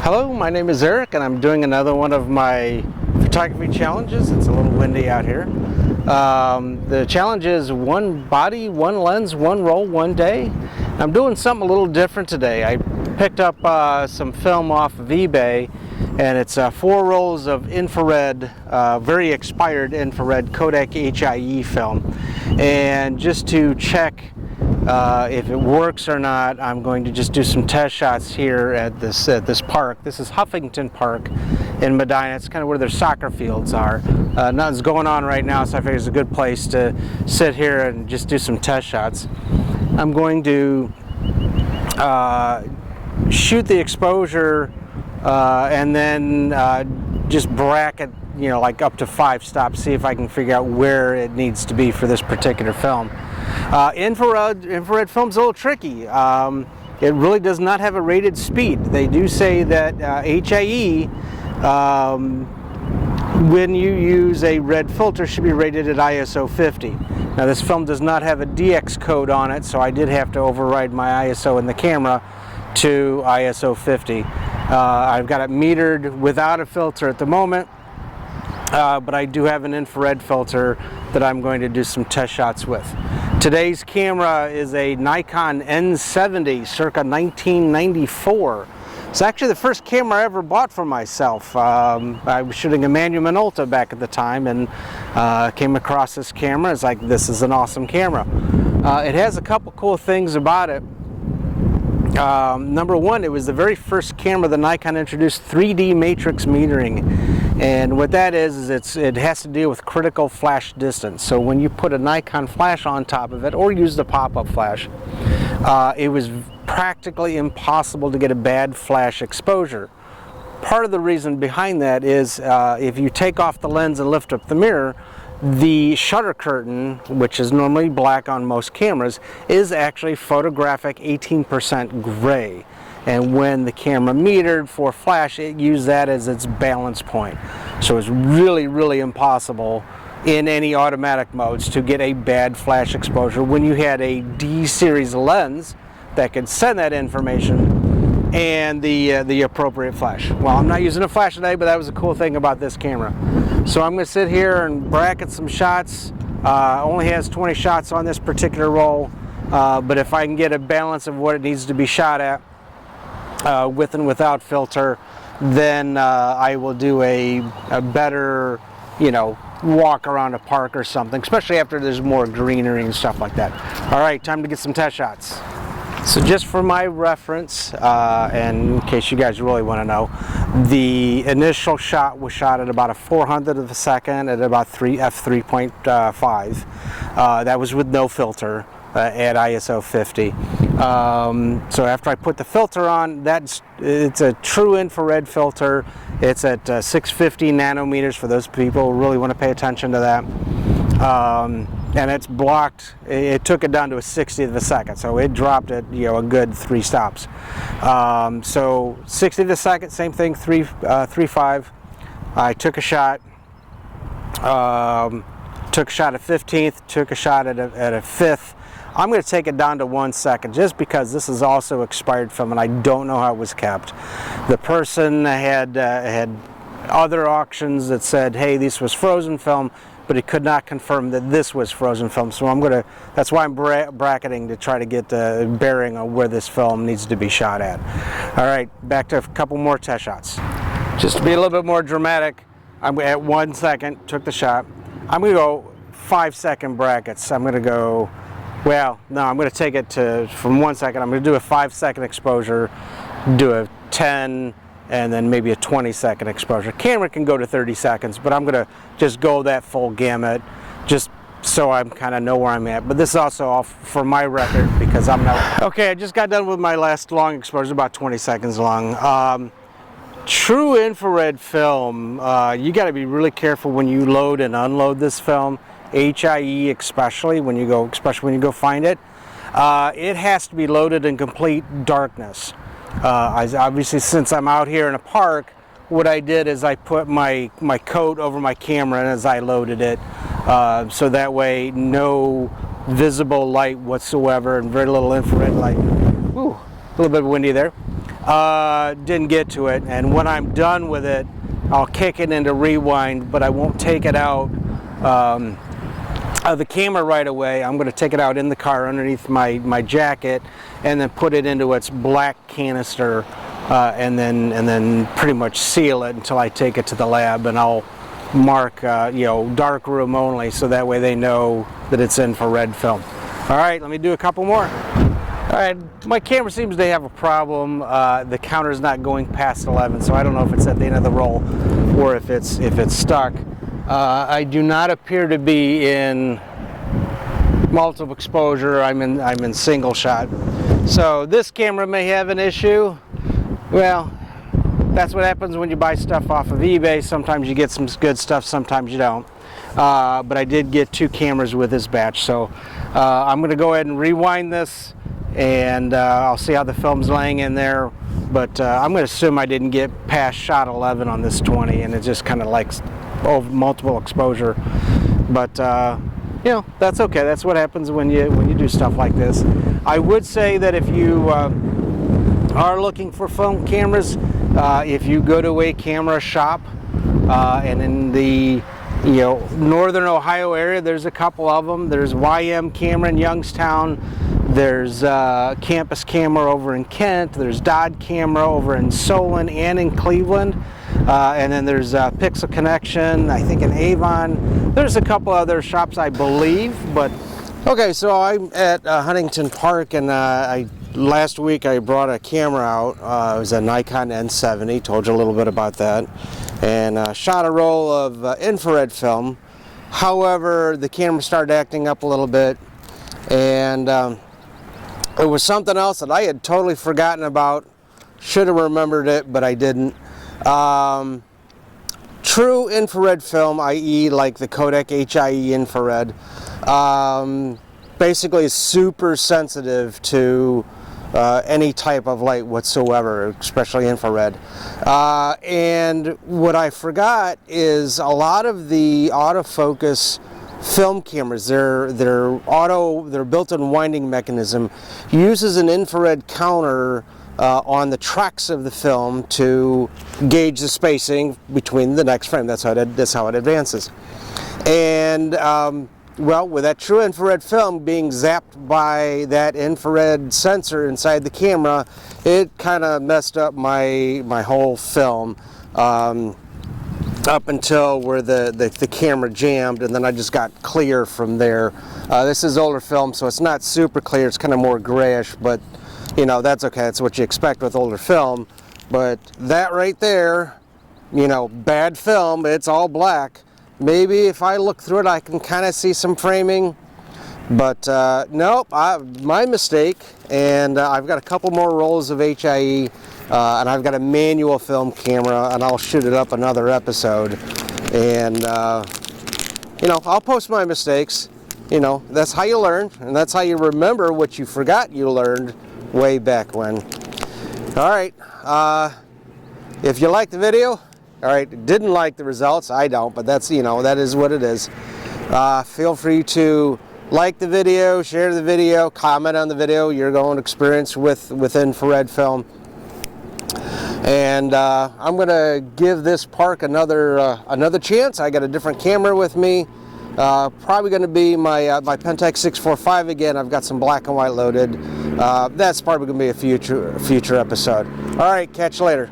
Hello, my name is Eric and I'm doing another one of my photography challenges. It's a little windy out here. The challenge is one body, one lens, one roll, one day. I'm doing something a little different today. I picked up some film off of eBay, and it's 4 rolls of infrared, very expired infrared Kodak HIE film. And just to check if it works or not, I'm going to just do some test shots here at this park. This is Huffington Park in Medina. It's kind of where their soccer fields are. Nothing's going on right now, so I figured it's a good place to sit here and just do some test shots. I'm going to shoot the exposure and then just bracket, you know, like up to 5 stops, see if I can figure out where it needs to be for this particular film. Infrared film's a little tricky. It really does not have a rated speed. They do say that HIE, when you use a red filter, should be rated at ISO 50. Now this film does not have a DX code on it, so I did have to override my ISO in the camera to ISO 50. I've got it metered without a filter at the moment, but I do have an infrared filter that I'm going to do some test shots with. Today's camera is a Nikon N70 circa 1994. It's actually the first camera I ever bought for myself. I was shooting a Manual Minolta back at the time and came across this camera. It's like, this is an awesome camera. It has a couple cool things about it. Number one, it was the very first camera that Nikon introduced 3D matrix metering. And what that is it has to deal with critical flash distance. So when you put a Nikon flash on top of it or use the pop-up flash, it was practically impossible to get a bad flash exposure. Part of the reason behind that is if you take off the lens and lift up the mirror, the shutter curtain, which is normally black on most cameras, is actually photographic 18% gray. And when the camera metered for flash, it used that as its balance point. So it's really, really impossible in any automatic modes to get a bad flash exposure when you had a D series lens that could send that information and the appropriate flash. Well, I'm not using a flash today, but that was a cool thing about this camera. So I'm going to sit here and bracket some shots. Only has 20 shots on this particular roll, but if I can get a balance of what it needs to be shot at, with and without filter, then I will do a better, you know, walk around a park or something, especially after there's more greenery and stuff like that. All right, time to get some test shots. So just for my reference, and in case you guys really want to know, the initial shot was shot at about a 400th of a second at about f3.5. That was with no filter at ISO 50. So after I put the filter on, it's a true infrared filter. It's at 650 nanometers for those people who really want to pay attention to that. And it's blocked. It took it down to a 60th of a second, so it dropped it, you know, a good 3 stops. So 60th of a second, same thing, 3.5. I took a shot. Took a shot at 15th. Took a shot at a 5th. I'm going to take it down to 1 second just because this is also expired film and I don't know how it was kept. The person had other auctions that said, hey, this was frozen film, but he could not confirm that this was frozen film. So that's why I'm bracketing to try to get the bearing on where this film needs to be shot at. All right, back to a couple more test shots. Just to be a little bit more dramatic, I'm at 1 second, took the shot. I'm going to go 5-second brackets. I'm going to go, well, no, I'm going to take it from 1 second. I'm going to do a 5-second exposure, do a 10, and then maybe a 20-second exposure. Camera can go to 30 seconds, but I'm going to just go that full gamut, just so I kind of know where I'm at. But this is also off for my record because I'm not. Okay, I just got done with my last long exposure, about 20 seconds long. True infrared film, you got to be really careful when you load and unload this film. HIE especially when you go find it. It has to be loaded in complete darkness. Obviously, since I'm out here in a park, what I did is I put my coat over my camera as I loaded it, so that way no visible light whatsoever and very little infrared light. Ooh, a little bit windy there. Didn't get to it, and when I'm done with it, I'll kick it into rewind, but I won't take it out of the camera right away. I'm going to take it out in the car underneath my jacket, and then put it into its black canister, and then pretty much seal it until I take it to the lab, and I'll mark you know, dark room only, so that way they know that it's infrared film. All right, let me do a couple more. All right, my camera seems to have a problem. The counter's not going past 11, so I don't know if it's at the end of the roll or if it's stuck. I do not appear to be in multiple exposure. I'm in single shot. So this camera may have an issue. Well, that's what happens when you buy stuff off of eBay. Sometimes you get some good stuff, sometimes you don't. But I did get 2 cameras with this batch, so I'm going to go ahead and rewind this, and I'll see how the film's laying in there. But I'm going to assume I didn't get past shot 11 on this 20, and it just kind of likes multiple exposure. But you know, that's okay. That's what happens when you do stuff like this. I would say that if you are looking for film cameras, if you go to a camera shop, and in the northern Ohio area, there's a couple of them. There's YM Camera in Youngstown. There's Campus Camera over in Kent. There's Dodd Camera over in Solon and in Cleveland. And then there's Pixel Connection, I think in Avon. There's a couple other shops, I believe. But okay, so I'm at Huntington Park, and last week I brought a camera out. It was a Nikon N70. Told you a little bit about that, and shot a roll of infrared film. However, the camera started acting up a little bit, and it was something else that I had totally forgotten about. Should have remembered it, but I didn't. True infrared film, i.e. like the Kodak HIE Infrared, basically is super sensitive to any type of light whatsoever, especially infrared. And what I forgot is a lot of the autofocus film cameras, their built-in winding mechanism uses an infrared counter on the tracks of the film to gauge the spacing between the next frame. That's how it advances. And well, with that true infrared film being zapped by that infrared sensor inside the camera, it kind of messed up my whole film up until where the camera jammed, and then I just got clear from there. This is older film, so it's not super clear. It's kind of more grayish, but you know, that's okay. That's what you expect with older film. But that right there, you know, bad film, it's all black. Maybe if I look through it, I can kind of see some framing. But nope, my mistake. And I've got a couple more rolls of HIE, and I've got a manual film camera, and I'll shoot it up another episode. And you know, I'll post my mistakes. You know, that's how you learn, and that's how you remember what you forgot you learned way back when. All right, if you liked the video, all right, didn't like the results, I don't, but that's, you know, that is what it is. Feel free to like the video, share the video, comment on the video, your own experience with infrared film. And I'm gonna give this park another chance. I got a different camera with me. Probably going to be my Pentax 645 again. I've got some black and white loaded. That's probably going to be a future episode. All right, catch you later.